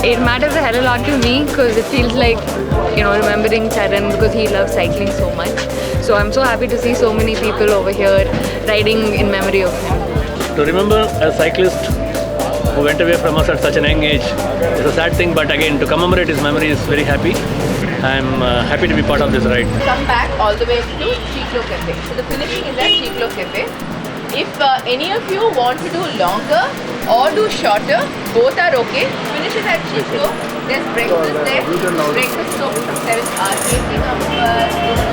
It matters a hell of a lot to me because it feels like, remembering Charan because he loves cycling so much. So I'm so happy to see so many people over here riding in memory of him. To remember a cyclist who went away from us at such an young age is a sad thing, but again, to commemorate his memory is very happy. I'm happy to be part of this ride. Come back all the way to Chiklo Cafe. So the finishing is at Chiklo Cafe. If any of you want to do longer or do shorter, both are okay. Finish it at Chiklo. There's breakfast there. Breakfast is open from 7 hours. Evening hours,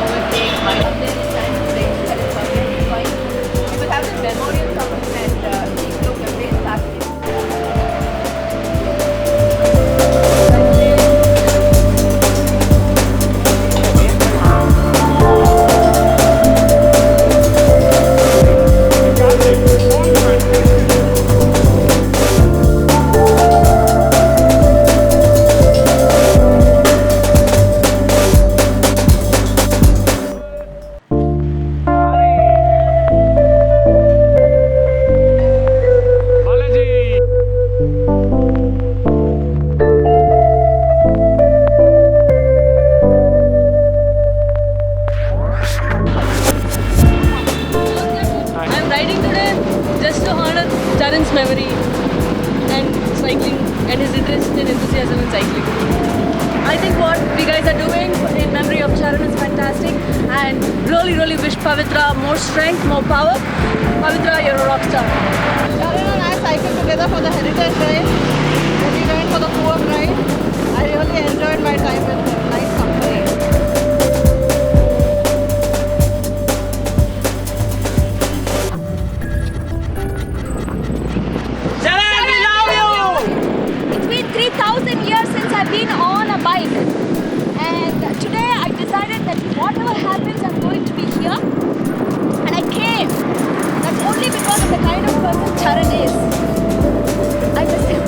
overtake, my there is time to breakfast. That is perfectly fine. You will have the memorial something at Chiklo Cafe Saturday. Charan's memory and cycling and his interest and enthusiasm in cycling. I think what we guys are doing in memory of Charan is fantastic, and really wish Pavithra more strength, more power. Pavithra, you're a rock star. Charan and I cycled together for the Heritage Ride. We went for the co-op ride. I really enjoyed my time with him. Nice company. I've been on a bike, and today I decided that whatever happens, I'm going to be here, and I came. That's only because of the kind of person Charan is. I miss him.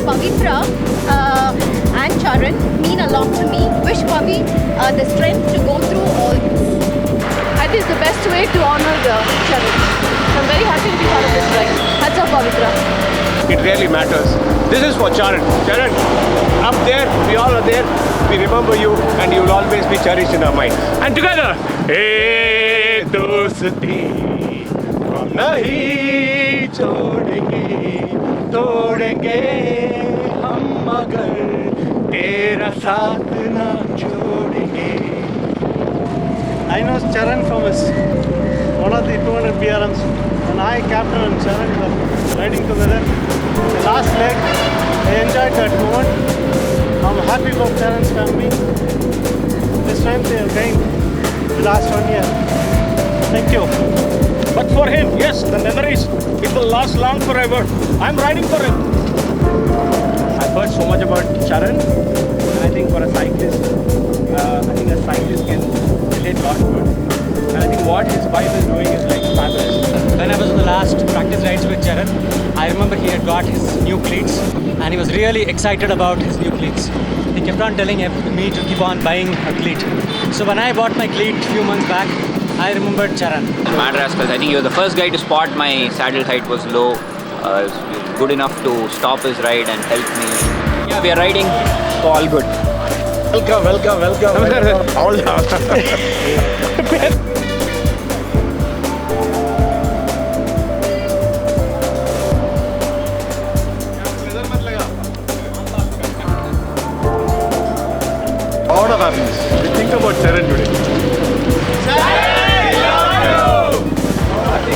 Pavithra and Charan mean a lot to me. Wish Pavi the strength to go through all this. I think it's the best way to honor Charan. I'm very happy to be part of this ride. Hats off, Pavithra. It really matters. This is for Charan. Charan, up there, we all are there. We remember you, and you will always be cherished in our mind. And together, hey dosti, hum nahi chodenge, todenge hum agar tera saath na chodenge. I know Charan from his one of the 200 PRMs. And I, Captain and Charan were riding together. The last leg, I enjoyed that moment. I'm happy for Charan's family. The strength they have gained the last 1 year. Thank you. But for him, yes, the memories, it will last long forever. I'm riding for him. I've heard so much about Charan, and I think for a cyclist, a cyclist can relate a lot to it. And I think what his wife is doing is like fabulous. When I was on the last practice rides with Charan, I remember he had got his new cleats and he was really excited about his new cleats. He kept on telling me to keep on buying a cleat. So when I bought my cleat a few months back, I remembered Charan. Mad Rascals, I think you were the first guy to spot my saddle height was low. He was good enough to stop his ride and help me. Yeah, we are riding, so all good. Welcome. All lot of happiness. We think about Charan today.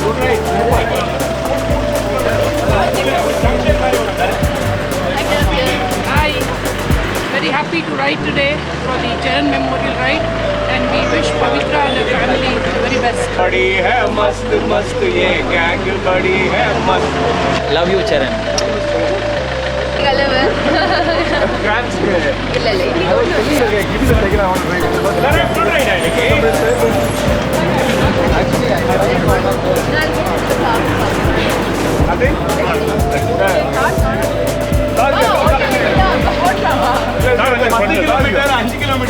Good ride. Hi. Very happy to ride today for the Charan Memorial Ride, and we wish Pavithra and her family the very best. बड़ी है मस्त मस्त ये gang बड़ी है मस्त. Love you, Charan. Grabs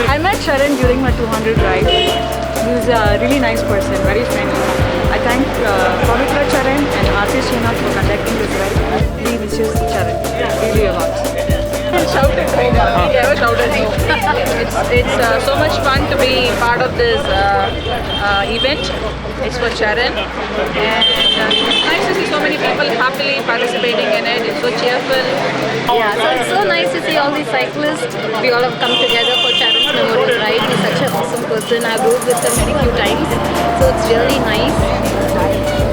I met Charan during my 200 ride. He was a really nice person, very friendly. I thank Pavithra Charan and Artist Srinath for conducting this ride. We miss misses Charan really a lot. Shouted no. He ever shouted no. It's so much fun to be part of this event. It's for Charan, and it's nice to see so many people happily participating in it. It's so cheerful. Yeah, so it's so nice to see all these cyclists. We all have come together for Charan's Memorial Ride. He's such an awesome person. I've rode with him very few times, so it's really nice.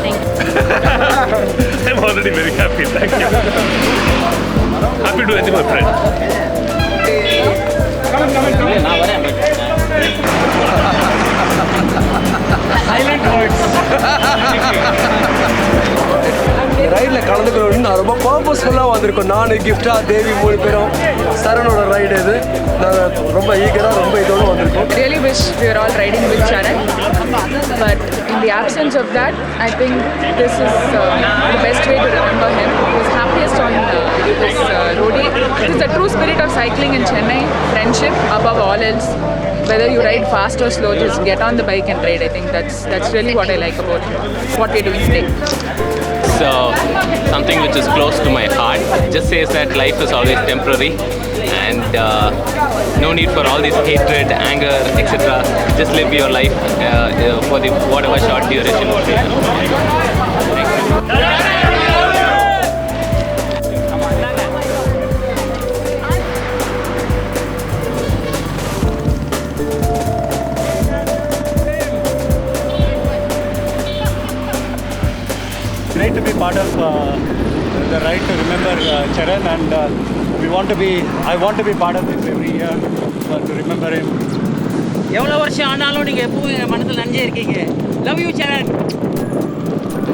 Thank you. I'm already very happy. Thank you. Happy to see my friend. Silent words. ரைடில் கலந்துக்கணும்னு நான் ரொம்ப பர்பஸ்ஃபுல்லாக வந்திருக்கோம். நான் கிஃப்டா தேவி 3 பேரும் சரணோட ride இது. நாங்கள் ரொம்ப ஈகராக ரொம்ப இதோடு வந்திருக்கோம். Really wish we were all riding with Charan, but in the absence of that, I think this is the best way to remember him. He was happiest on this roadie. It is the true spirit of cycling in Chennai, friendship above all else. Whether you ride fast or slow, just get on the bike and ride. I think that's really what I like about what we're doing today. So something which is close to my heart. Just says that life is always temporary, and no need for all this hatred, anger, etc. Just live your life for the whatever short duration. Great to be part of the ride to remember Charan, and I want to be part of this every year to remember him. எவ்வளோ வருஷம் ஆனாலும் நீங்கள் எப்பவும் எங்கள் மனசில் நஞ்சே இருக்கீங்க. Love you, Charan.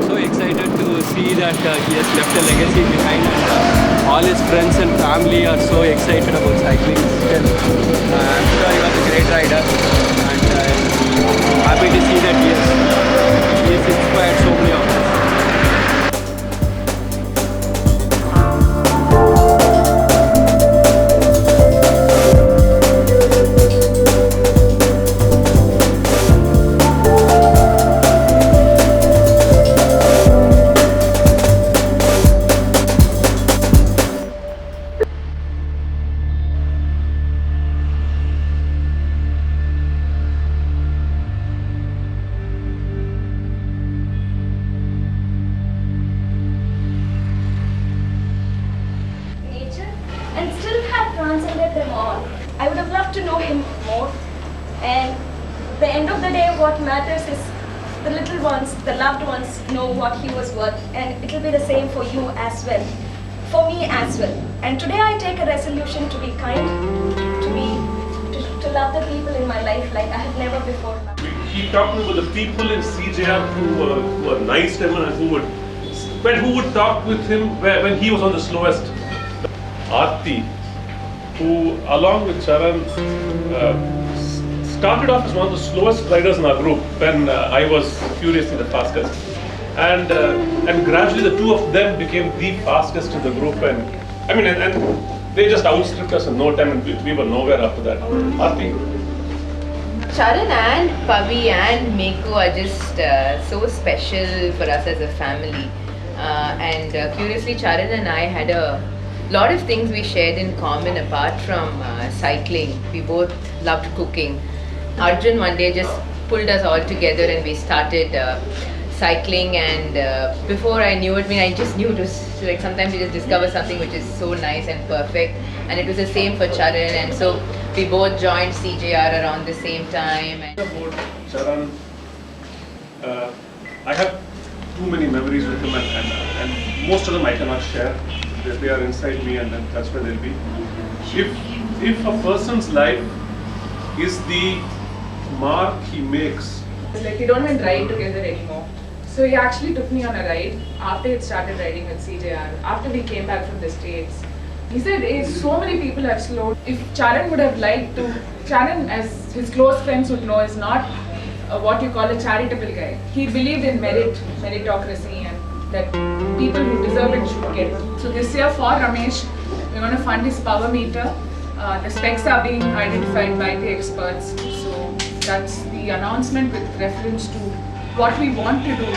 So excited to see that he has left a legacy behind, and all his friends and family are so excited about cycling still. I'm sure he was a great rider, and happy to see that he has inspired so many of us. And still have transcended them all. I would have loved to know him more. And the end of the day, what matters is the little ones, the loved ones, know what he was worth. And it will be the same for you as well, for me as well. And today I take a resolution to be kind, to love the people in my life like I have never before loved. He talked about the people in CJR who were nice to him and who would talk with him when he was on the slowest. Aarti, who along with Charan started off as one of the slowest riders in our group when I was furiously the fastest, and gradually the two of them became the fastest in the group, and they just outstripped us in no time, and we were nowhere after that. Aarti. Charan and Pavi and Meku are just so special for us as a family, and curiously Charan and I had a lot of things we shared in common apart from cycling. We both loved cooking. Arjun one day just pulled us all together and we started cycling, and before I knew it, I just knew it was like sometimes you just discover something which is so nice and perfect, and it was the same for Charan, and so we both joined CJR around the same time. About Charan, I have too many memories with him, and most of them I cannot share. They are inside me, and that's where they'll be. If a person's life is the mark he makes, It's like we don't even ride together anymore. So he actually took me on a ride after he started riding with CJR, after we came back from the States. He said, hey, so many people have slowed. If Charan would have liked to, Charan, as his close friends would know, is not what you call a charitable guy. He believed in meritocracy, and that people who deserve it should get. So this year for Ramesh, we're going to fund his power meter. The specs are being identified by the experts. So that's the announcement with reference to what we want to do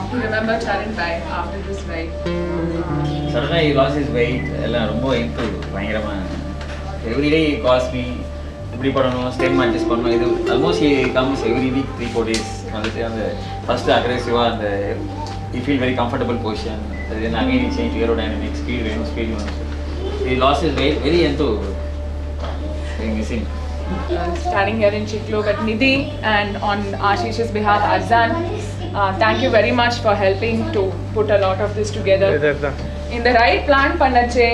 to remember Charan by after this ride. Suddenly he lost his weight. எல்லாம் ரொம்ப into பயங்கரமா. Every day he calls me. இப்படி பண்ணணும், stem adjust பண்ணணும். இது almost he comes every week 3-4 days. வந்துட்டு அந்த first அக்ரெசிவா அந்த he feel very comfortable position. Then again he changed aerodynamics, speed வேணும். He lost his weight. Very into missing. Standing here in Chiklo with Nidhi and on Ashish's behalf, Arzan. Thank you very much for helping to put a lot of this together. In the ride plan pannache,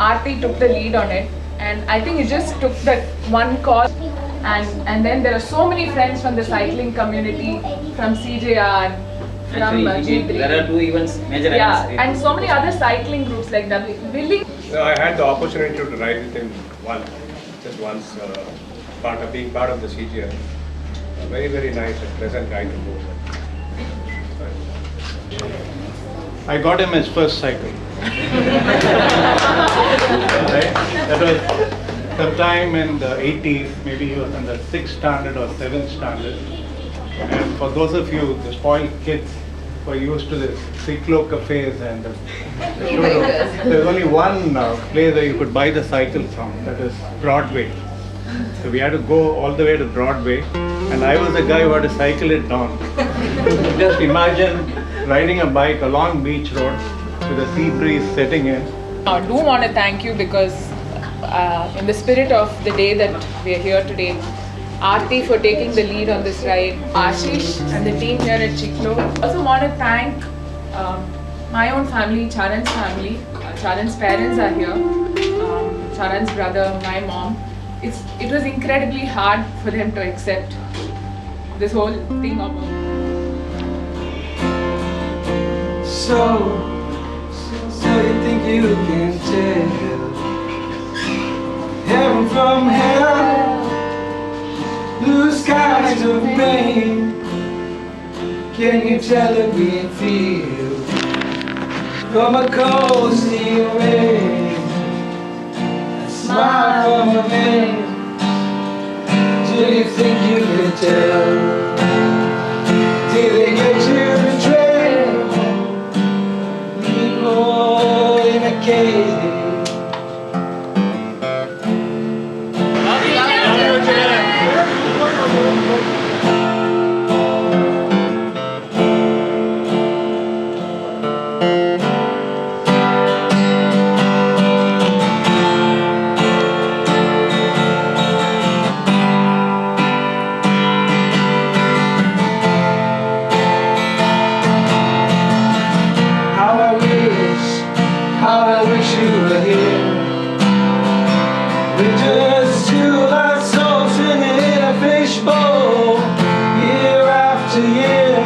Aarti took the lead on it, and I think it just took that one call, and then there are so many friends from the cycling community, from CJR, from G3. There are 2 events, major events. Yeah, and so many other cycling groups like Willie. I had the opportunity to ride with him just once, being part of the CGR. A very, very nice and pleasant guy to go with. I got him his first cycle. Right? That was sometime in the 80s, maybe he was in the 6th standard or 7th standard. And for those of you, the spoiled kids who are used to this cyclo cafes and there's only one place where you could buy the cycle from, that is Broadway. So we had to go all the way to Broadway, and I was the guy who had to cycle it down. Just imagine riding a bike along Beach Road with a sea breeze setting in. I do want to thank you because in the spirit of the day that we are here today, Aarti for taking the lead on this ride, Ashish and the team here at Chiklo. I also want to thank my own family, Charan's family. Charan's parents are here, Charan's brother, my mom. It was incredibly hard for them to accept this whole thing about. So you think you can tell heaven from hell, blue skies of rain? Can you tell a green field from a cold sea rain? A smile from a man. Do you think you can tell? Did they get you betrayed? People in a cage. How I wish you were here. We're just two lost souls swimming in a fishbowl, year after year,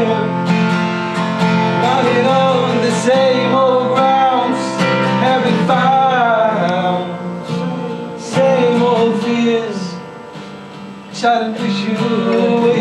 running on the same old grounds, having fun, same old fears. Try to wish you were here.